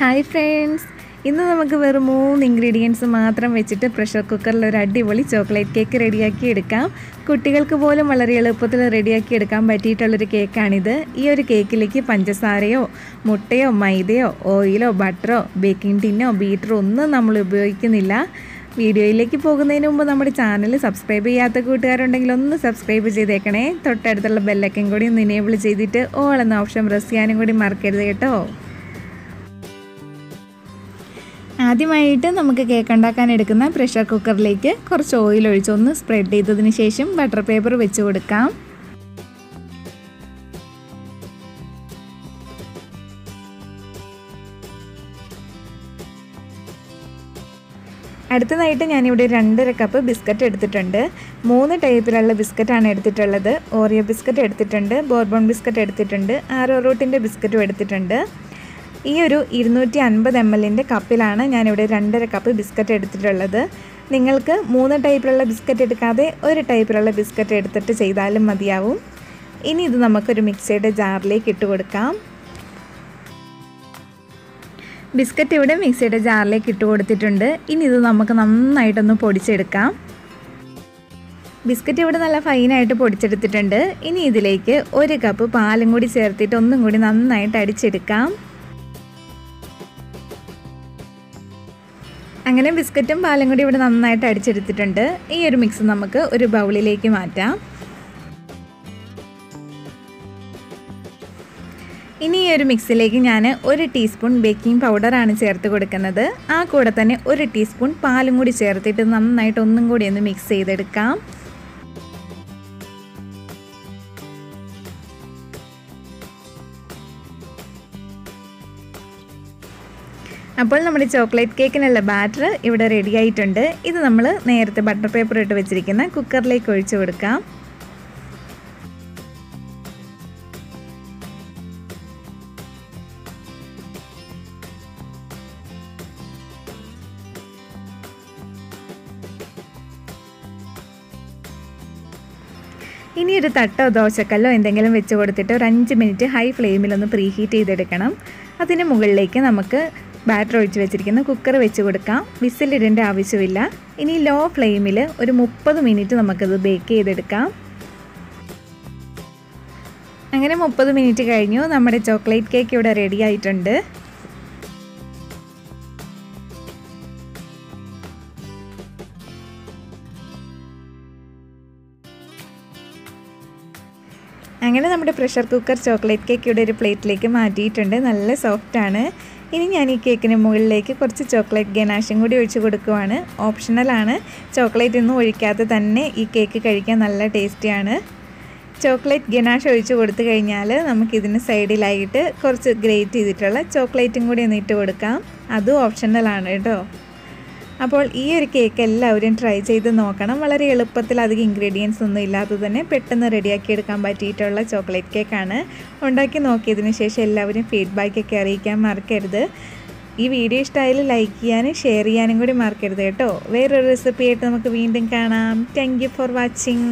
Hi friends, ഇന്ന് നമുക്ക് വെറും 3 ഇൻഗ്രീഡിയൻസ് മാത്രം വെച്ചിട്ട് പ്രഷർ കുക്കറിൽ ഒരു അടിപൊളി ചോക്ലേറ്റ് കേക്ക് റെഡിയാക്കി എടുക്കാം. കുട്ടികൾക്ക് പോലും വളരെ എളുപ്പത്തിൽ റെഡിയാക്കി എടുക്കാൻ പറ്റിയിട്ടുള്ളൊരു കേക്കാണിത്. ഈ ഒരു കേക്കിലേക്ക് പഞ്ചസാരയോ മുട്ടയോ മൈദയോ ഓയിലോ ബട്ടറോ ബേക്കിംഗ് ടിന്നോ ബീറ്ററോ ഒന്നും നമ്മൾ ഉപയോഗിക്കുന്നില്ല. വീഡിയോയിലേക്ക് പോകുന്നതിന് മുമ്പ് നമ്മുടെ ചാനൽ സബ്സ്ക്രൈബ് ചെയ്യാത്ത കൂട്ടുകാരുണ്ടെങ്കിൽ ഒന്ന് സബ്സ്ക്രൈബ് ചെയ്തേക്കണേ. തൊട്ടടുത്തുള്ള ബെല്ലൈക്കൻ കൂടി ഒന്ന് എനേബിൾ ചെയ്തിട്ട് ഓൾ എന്ന ഓപ്ഷൻ പ്രസ് ചെയ്യാനും കൂടി മറക്കരുത് കേട്ടോ. ആദ്യമായിട്ട് നമുക്ക് കേക്ക് ഉണ്ടാക്കാൻ എടുക്കുന്ന പ്രഷർ കുക്കറിലേക്ക് കുറച്ച് ഓയിൽ ഒഴിച്ച് ഒന്ന് സ്പ്രെഡ് ചെയ്തതിന് ശേഷം ബട്ടർ പേപ്പർ വെച്ച് കൊടുക്കാം. അടുത്തതായിട്ട് ഞാനിവിടെ 2.5 കപ്പ് ബിസ്ക്കറ്റ് എടുത്തിട്ടുണ്ട്. 3 ടൈപ്പിലുള്ള ബിസ്ക്കറ്റാണ് എടുത്തിട്ടുള്ളത്. ഓറിയോ ബിസ്ക്കറ്റ് എടുത്തിട്ടുണ്ട്, ബോർബൺ ബിസ്ക്കറ്റ് എടുത്തിട്ടുണ്ട്, ആരോ റൂട്ടിൻ്റെ ബിസ്ക്കറ്റും എടുത്തിട്ടുണ്ട്. ഈ ഒരു 250 ml കപ്പിലാണ് ഞാനിവിടെ 2.5 കപ്പ് ബിസ്ക്കറ്റ് എടുത്തിട്ടുള്ളത്. നിങ്ങൾക്ക് 3 ടൈപ്പിലുള്ള ബിസ്ക്കറ്റ് എടുക്കാതെ ഒരു ടൈപ്പിലുള്ള ബിസ്ക്കറ്റ് എടുത്തിട്ട് ചെയ്താലും മതിയാവും. ഇനി ഇത് നമുക്കൊരു മിക്സിയുടെ ജാറിലേക്ക് ഇട്ട് കൊടുക്കാം. ബിസ്ക്കറ്റ് ഇവിടെ മിക്സിയുടെ ജാറിലേക്ക് ഇട്ട് കൊടുത്തിട്ടുണ്ട്. ഇനി ഇത് നമുക്ക് നന്നായിട്ടൊന്ന് പൊടിച്ചെടുക്കാം. ബിസ്ക്കറ്റ് ഇവിടെ നല്ല ഫൈനായിട്ട് പൊടിച്ചെടുത്തിട്ടുണ്ട്. ഇനി ഇതിലേക്ക് 1 കപ്പ് പാലും കൂടി ചേർത്തിട്ട് ഒന്നും കൂടി നന്നായിട്ട് അടിച്ചെടുക്കാം. അങ്ങനെ ബിസ്ക്കറ്റും പാലും കൂടി ഇവിടെ നന്നായിട്ട് അടിച്ചെടുത്തിട്ടുണ്ട്. ഈ ഒരു മിക്സ് നമുക്ക് ഒരു ബൗളിലേക്ക് മാറ്റാം. ഇനി ഈ ഒരു മിക്സിലേക്ക് ഞാൻ 1 ടീസ്പൂൺ ബേക്കിംഗ് പൗഡറാണ് ചേർത്ത് കൊടുക്കുന്നത്. ആ കൂടെ തന്നെ 1 ടീസ്പൂൺ പാലും കൂടി ചേർത്തിട്ട് നന്നായിട്ട് ഒന്നും കൂടി ഒന്ന് മിക്സ് ചെയ്തെടുക്കാം. അപ്പോൾ നമ്മുടെ ചോക്ലേറ്റ് കേക്കിനുള്ള ബാറ്റർ ഇവിടെ റെഡി ആയിട്ടുണ്ട്. ഇത് നമ്മൾ നേരത്തെ ബട്ടർ പേപ്പർ ഇട്ട് വെച്ചിരിക്കുന്ന കുക്കറിലേക്ക് ഒഴിച്ചു കൊടുക്കാം. ഇനി ഒരു തട്ടോ ദോശക്കല്ലോ എന്തെങ്കിലും വെച്ച് കൊടുത്തിട്ട് ഒരു 5 മിനിറ്റ് ഹൈ ഫ്ലെയിമിലൊന്ന് പ്രീ ഹീറ്റ് ചെയ്തെടുക്കണം. അതിന് മുകളിലേക്ക് നമുക്ക് ബാറ്റർ ഒഴിച്ച് വെച്ചിരിക്കുന്ന കുക്കർ വെച്ച് കൊടുക്കാം. വിസിലിടേണ്ട ആവശ്യമില്ല. ഇനി ലോ ഫ്ലെയിമിൽ ഒരു 30 മിനിറ്റ് നമുക്കത് ബേക്ക് ചെയ്തെടുക്കാം. അങ്ങനെ 30 മിനിറ്റ് കഴിഞ്ഞു. നമ്മുടെ ചോക്ലേറ്റ് കേക്ക് ഇവിടെ റെഡി ആയിട്ടുണ്ട്. അങ്ങനെ നമ്മുടെ പ്രഷർ കുക്കർ ചോക്ലേറ്റ് കേക്ക് ഇവിടെ ഒരു പ്ലേറ്റിലേക്ക് മാറ്റിയിട്ടുണ്ട്. നല്ല സോഫ്റ്റാണ്. ഇനി ഞാൻ ഈ കേക്കിന് മുകളിലേക്ക് കുറച്ച് ചോക്ലേറ്റ് ഗനാഷും കൂടി ഒഴിച്ച് കൊടുക്കുവാണ്. ഓപ്ഷണലാണ്. ചോക്ലേറ്റ് ഒന്നും ഒഴിക്കാതെ തന്നെ ഈ കേക്ക് കഴിക്കാൻ നല്ല ടേസ്റ്റിയാണ്. ചോക്ലേറ്റ് ഗനാഷ് ഒഴിച്ച് കൊടുത്തു കഴിഞ്ഞാൽ നമുക്കിതിന് സൈഡിലായിട്ട് കുറച്ച് ഗ്രേറ്റ് ചെയ്തിട്ടുള്ള ചോക്ലേറ്റും കൂടി ഒന്ന് ഇട്ട് കൊടുക്കാം. അതും ഓപ്ഷണലാണ് കേട്ടോ. അപ്പോൾ ഈ ഒരു കേക്ക് എല്ലാവരും ട്രൈ ചെയ്ത് നോക്കണം. വളരെ എളുപ്പത്തിൽ അധികം ഇൻഗ്രീഡിയൻസ് ഒന്നും ഇല്ലാതെ തന്നെ പെട്ടെന്ന് റെഡിയാക്കി എടുക്കാൻ പറ്റിയിട്ടുള്ള ചോക്ലേറ്റ് കേക്കാണ്. ഉണ്ടാക്കി നോക്കിയതിന് ശേഷം എല്ലാവരും ഫീഡ്ബാക്കൊക്കെ അറിയിക്കാൻ മറക്കരുത്. ഈ വീഡിയോ ഇഷ്ടമായാലും ലൈക്ക് ചെയ്യാനും ഷെയർ ചെയ്യാനും കൂടി മറക്കരുത് കേട്ടോ. വേറൊരു റെസിപ്പി ആയിട്ട് നമുക്ക് വീണ്ടും കാണാം. Thank you for watching.